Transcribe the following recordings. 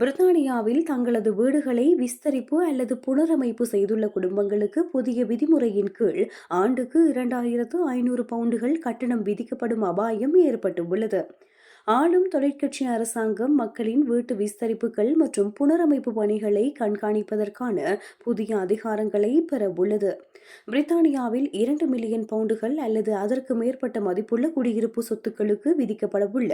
பிரித்தானியாவில் தங்களது வீடுகளை விஸ்தரிப்பு அல்லது புனரமைப்பு செய்துள்ள குடும்பங்களுக்கு புதிய விதிமுறையின் கீழ் ஆண்டுக்கு 2500 பவுண்டுகள் கட்டணம் விதிக்கப்படும் அபாயம் ஏற்பட்டுள்ளது. ஆளும் தொழிற்கட்சி அரசாங்கம் மக்களின் வீட்டு விஸ்தரிப்புகள் மற்றும் புனரமைப்பு பணிகளை கண்காணிப்பதற்கான புதிய அதிகாரங்களை பெறவுள்ளது. பிரித்தானியாவில் 2 மில்லியன் பவுண்டுகள் அல்லது அதற்கு மேற்பட்ட மதிப்புள்ள குடியிருப்பு சொத்துக்களுக்கு விதிக்கப்படவுள்ள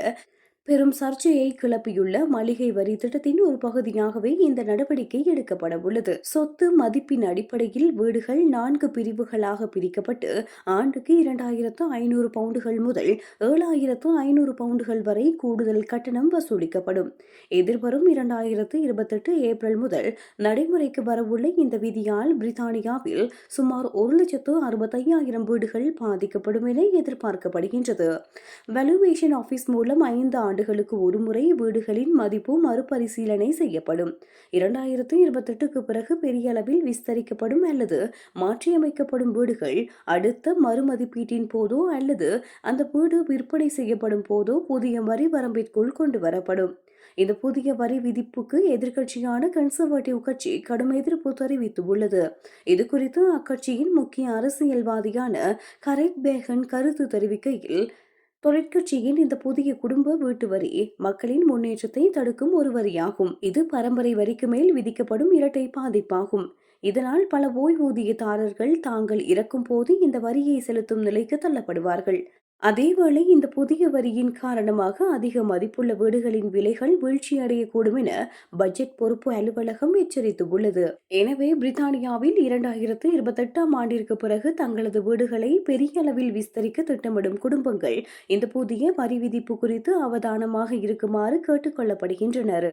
பெரும் சர்ச்சையை கிளப்பியுள்ள மளிகை வரி திட்டத்தின் ஒரு பகுதியாகவே இந்த நடவடிக்கை எடுக்கப்பட உள்ளது. சொத்து மதிப்பின் அடிப்படையில் வீடுகள் 4 பிரிவுகளாக பிரிக்கப்பட்டு ஆண்டுக்கு 2500 பவுண்டுகள் முதல் 7500 பவுண்டுகள் வரை கூடுதல் கட்டணம் வசூலிக்கப்படும். எதிர்வரும் 2028 ஏப்ரல் முதல் நடைமுறைக்கு வரவுள்ள இந்த விதியால் பிரித்தானியாவில் சுமார் 1,65,000 வீடுகள் பாதிக்கப்படும் என எதிர்பார்க்கப்படுகின்றது. வேல்யூவேஷன் ஆபீஸ் மூலம் 5 ஆண்டுகளுக்கு ஒருமுறை வீடுகளின் மதிப்பு மறுபரிசீலனை செய்யப்படும். 2028க்கு பிறகு பெரிய அளவில் விஸ்தரிக்கப்படும் அல்லது மாற்றியமைக்கப்படும் வீடுகள் அடுத்த மறுமதிப்பீட்டின் போதோ அல்லது அந்த வீடு விற்பனை செய்யப்படும் போதோ புதிய வரி வரம்பிற்குள் கொண்டு வரப்படும். இந்த புதிய வரி விதிப்புக்கு எதிர்க்கட்சியான கன்சர்வேட்டிவ் கட்சி கடும் எதிர்ப்பு தெரிவித்துள்ளது. இதுகுறித்து அக்கட்சியின் முக்கிய அரசியல்வாதியான கரெக் பேகன் கருத்து தெரிவிக்கையில், தொழிற்கட்சியின் இந்த புதிய குடும்ப வீட்டு வரி மக்களின் முன்னேற்றத்தை தடுக்கும் ஒரு வரியாகும். இது பரம்பரை வரிக்கு மேல் விதிக்கப்படும் இரட்டை பாதிப்பாகும். இதனால் பல ஓய்வூதியதாரர்கள் தாங்கள் இறக்கும் போது இந்த வரியை செலுத்தும் நிலைக்கு தள்ளப்படுவார்கள். அதேவேளை இந்த புதிய வரியின் காரணமாக அதிக மதிப்புள்ள வீடுகளின் விலைகள் வீழ்ச்சியடையக்கூடும் என பட்ஜெட் பொறுப்பு அலுவலகம் எச்சரித்துள்ளது. எனவே பிரித்தானியாவில் 2028ஆம் ஆண்டிற்கு பிறகு தங்களது வீடுகளை பெரிய அளவில் விஸ்தரிக்க திட்டமிடும் குடும்பங்கள் இந்த புதிய வரி விதிப்பு குறித்து அவதானமாக இருக்குமாறு கேட்டுக் கொள்ளப்படுகின்றனர்.